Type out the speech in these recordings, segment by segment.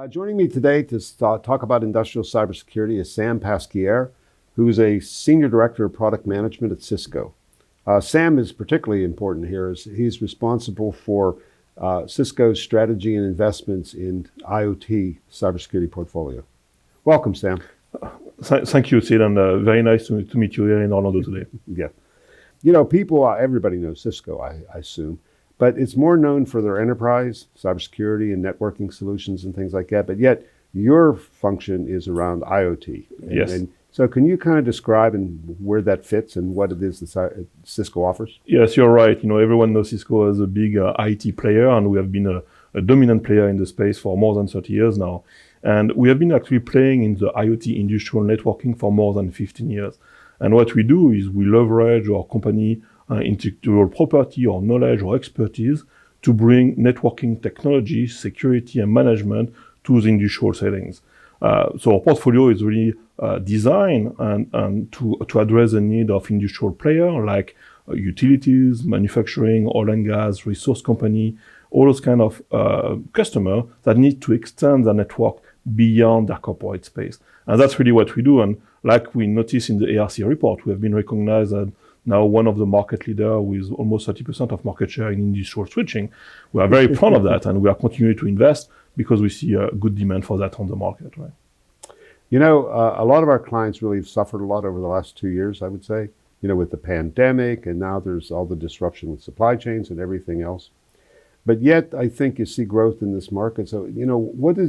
Joining me today to talk about industrial cybersecurity is Sam Pasquier, who's a Senior Director of Product Management at Cisco. Sam is particularly important here as he's responsible for Cisco's strategy and investments in IoT cybersecurity portfolio. Welcome, Sam. Thank you, Sid, and very nice to meet you here in Orlando today. Yeah. You know, everybody knows Cisco, I assume, but it's more known for their enterprise, cybersecurity and networking solutions and things like that. But yet your function is around IoT. Yes. And so can you kind of describe where that fits and what it is that Cisco offers? Yes, you're right. You know, everyone knows Cisco as a big IT player, and we have been a dominant player in the space for more than 30 years now. And we have been actually playing in the IoT industrial networking for more than 15 years. And what we do is we leverage our company intellectual property or knowledge or expertise to bring networking technology, security, and management to the industrial settings. So our portfolio is really designed and to address the need of industrial players like utilities, manufacturing, oil and gas, resource company, all those kind of customers that need to extend their network beyond their corporate space. And that's really what we do. And like we noticed in the ARC report, we have been recognized as now one of the market leaders with almost 30% of market share in industrial switching. We are very proud of that, and we are continuing to invest because we see a good demand for that on the market, right? You know, a lot of our clients really have suffered a lot over the last 2 years, I would say, you know, with the pandemic, and now there's all the disruption with supply chains and everything else. But yet, I think you see growth in this market. So, you know, what do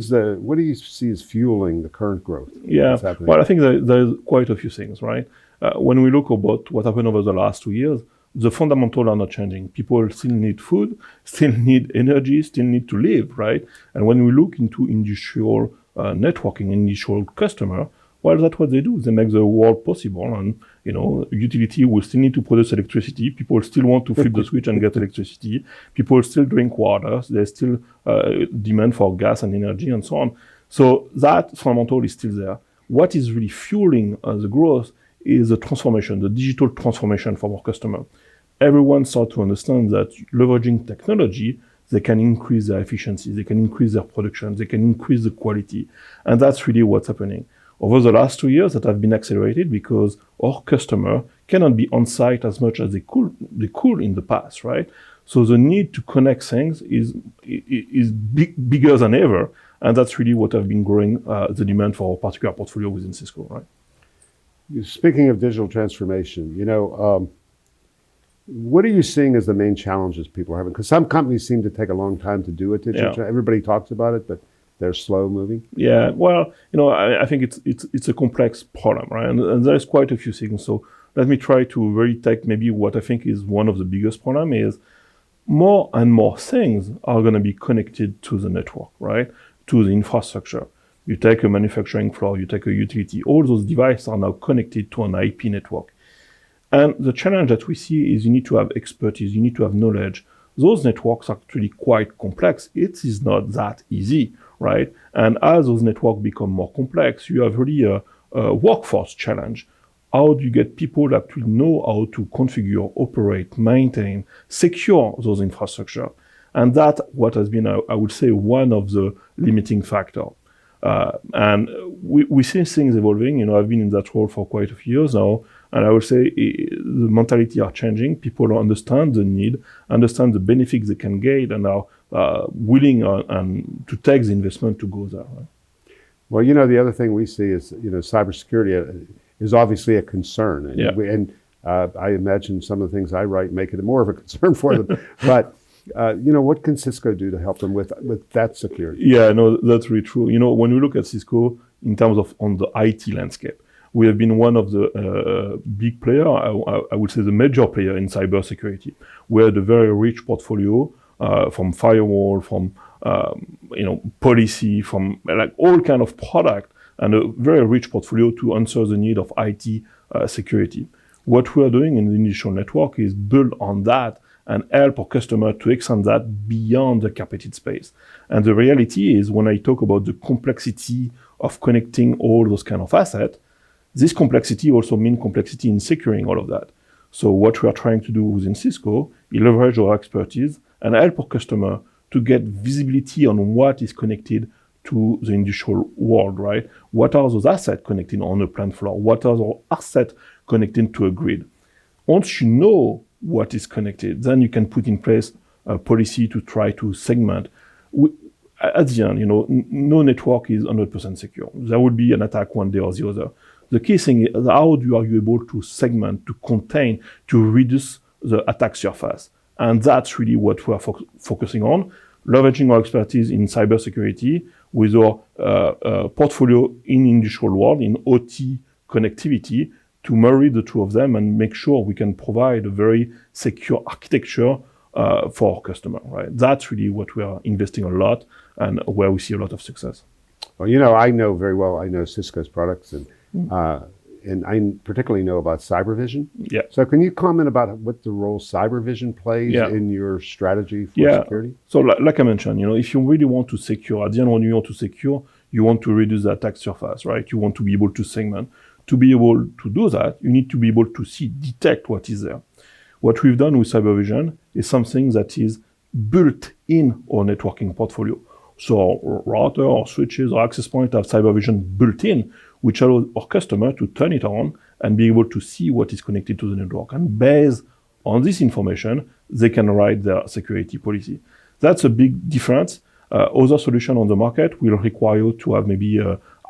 you see as fueling the current growth? Yeah, well, I think there's quite a few things, right? When we look about what happened over the last 2 years, the fundamentals are not changing. People still need food, still need energy, still need to live, right? And when we look into industrial networking, industrial customer, well, that's what they do. They make the world possible. And, you know, utility will still need to produce electricity. People still want to flip the switch and get electricity. People still drink water. There's still demand for gas and energy and so on. So that fundamental is still there. What is really fueling the growth is the transformation, the digital transformation for our customer. Everyone starts to understand that leveraging technology, they can increase their efficiency, they can increase their production, they can increase the quality. And that's really what's happening. Over the last 2 years, that have been accelerated because our customer cannot be on site as much as they could in the past, right? So the need to connect things is bigger than ever, and that's really what have been growing the demand for our particular portfolio within Cisco, right? Speaking of digital transformation, you know, what are you seeing as the main challenges people are having? Because some companies seem to take a long time to do it. Everybody talks about it, but they're slow moving. Yeah, well, you know, I think it's a complex problem, right? And there's quite a few things. So let me try to really take maybe what I think is one of the biggest problem is more and more things are going to be connected to the network, right? To the infrastructure. You take a manufacturing floor, you take a utility, all those devices are now connected to an IP network. And the challenge that we see is you need to have expertise, you need to have knowledge. Those networks are actually quite complex. It is not that easy, right? And as those networks become more complex, you have really a workforce challenge. How do you get people that actually know how to configure, operate, maintain, secure those infrastructure? And that's what has been, I would say, one of the limiting factors. And we see things evolving. You know, I've been in that role for quite a few years now, and I would say the mentality are changing. People understand the need, understand the benefits they can get, and are willing and to take the investment to go there. Right? Well, you know, the other thing we see is, you know, cybersecurity is obviously a concern, and I imagine some of the things I write make it more of a concern for them. But you know, what can Cisco do to help them with that security? Yeah, no, that's really true. You know, when we look at Cisco in terms of on the IT landscape, we have been one of the big player, I would say the major player in cybersecurity. We had a very rich portfolio from firewall, from you know, policy, from like all kind of product, and a very rich portfolio to answer the need of IT security. What we are doing in the initial network is build on that and help our customer to extend that beyond the carpeted space. And the reality is, when I talk about the complexity of connecting all those kind of assets, this complexity also means complexity in securing all of that. So what we are trying to do within Cisco is leverage our expertise and help our customer to get visibility on what is connected to the industrial world, right? What are those assets connecting on the plant floor? What are those assets connecting to a grid? Once you know what is connected, then you can put in place a policy to try to segment. At the end, no network is 100% secure. There will be an attack one day or the other. The key thing is how are you able to segment, to contain, to reduce the attack surface? And that's really what we're focusing on, leveraging our expertise in cybersecurity with our portfolio in industrial world, in OT connectivity, to marry the two of them and make sure we can provide a very secure architecture for our customer, right? That's really what we are investing a lot and where we see a lot of success. Well, I know very well, I know Cisco's products and I particularly know about CyberVision. Yeah. So can you comment about what the role CyberVision plays in your strategy for security? So like I mentioned, if you really want to secure, at the end when you want to secure, you want to reduce the attack surface, right? You want to be able to segment. To be able to do that, you need to be able to detect what is there. What we've done with CyberVision is something that is built in our networking portfolio. So our router or switches or access point have CyberVision built in, which allows our customer to turn it on and be able to see what is connected to the network. And based on this information, they can write their security policy. That's a big difference. Other solutions on the market will require you to have maybe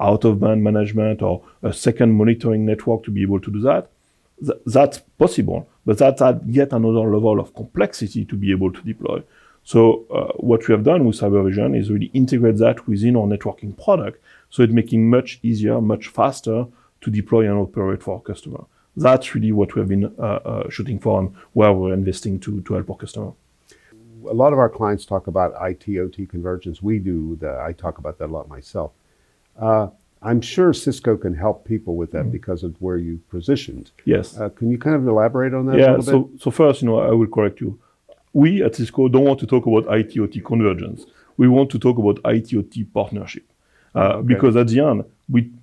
out-of-band management or a second monitoring network to be able to do that. That's possible, but that's yet another level of complexity to be able to deploy. So what we have done with CyberVision is really integrate that within our networking product, so it's making much easier, much faster to deploy and operate for our customer. That's really what we have been shooting for and where we're investing to help our customer. A lot of our clients talk about IT-OT convergence. I talk about that a lot myself. I'm sure Cisco can help people with that because of where you positioned. Yes. Can you kind of elaborate on that a little bit? So first, I will correct you. We at Cisco don't want to talk about IT-OT convergence. We want to talk about IT-OT partnership. Because at the end,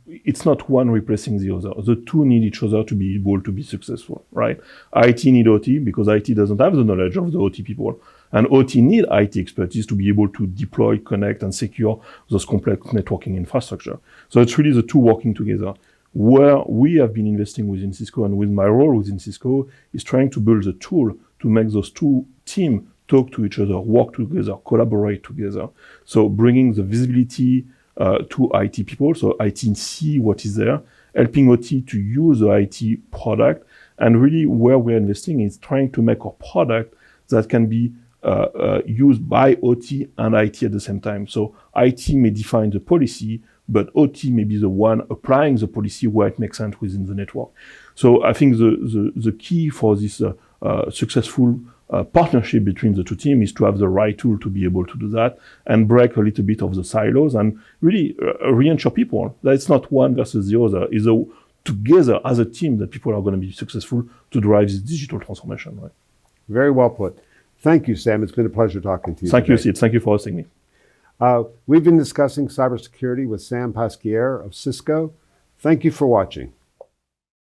it's not one replacing the other. The two need each other to be able to be successful, right? IT need OT because IT doesn't have the knowledge of the OT people. And OT need IT expertise to be able to deploy, connect, and secure those complex networking infrastructure. So it's really the two working together. Where we have been investing within Cisco and with my role within Cisco is trying to build a tool to make those two teams talk to each other, work together, collaborate together. So bringing the visibility to IT people, so IT see what is there, helping OT to use the IT product, and really where we're investing is trying to make our product that can be used by OT and IT at the same time. So IT may define the policy, but OT may be the one applying the policy where it makes sense within the network. So I think the key for this successful partnership between the two teams is to have the right tool to be able to do that and break a little bit of the silos and really reassure people that it's not one versus the other. It's together as a team that people are going to be successful to drive this digital transformation. Right? Very well put. Thank you, Sam. It's been a pleasure talking to you. Thank you, Sid. Thank you for hosting me. We've been discussing cybersecurity with Sam Pasquier of Cisco. Thank you for watching.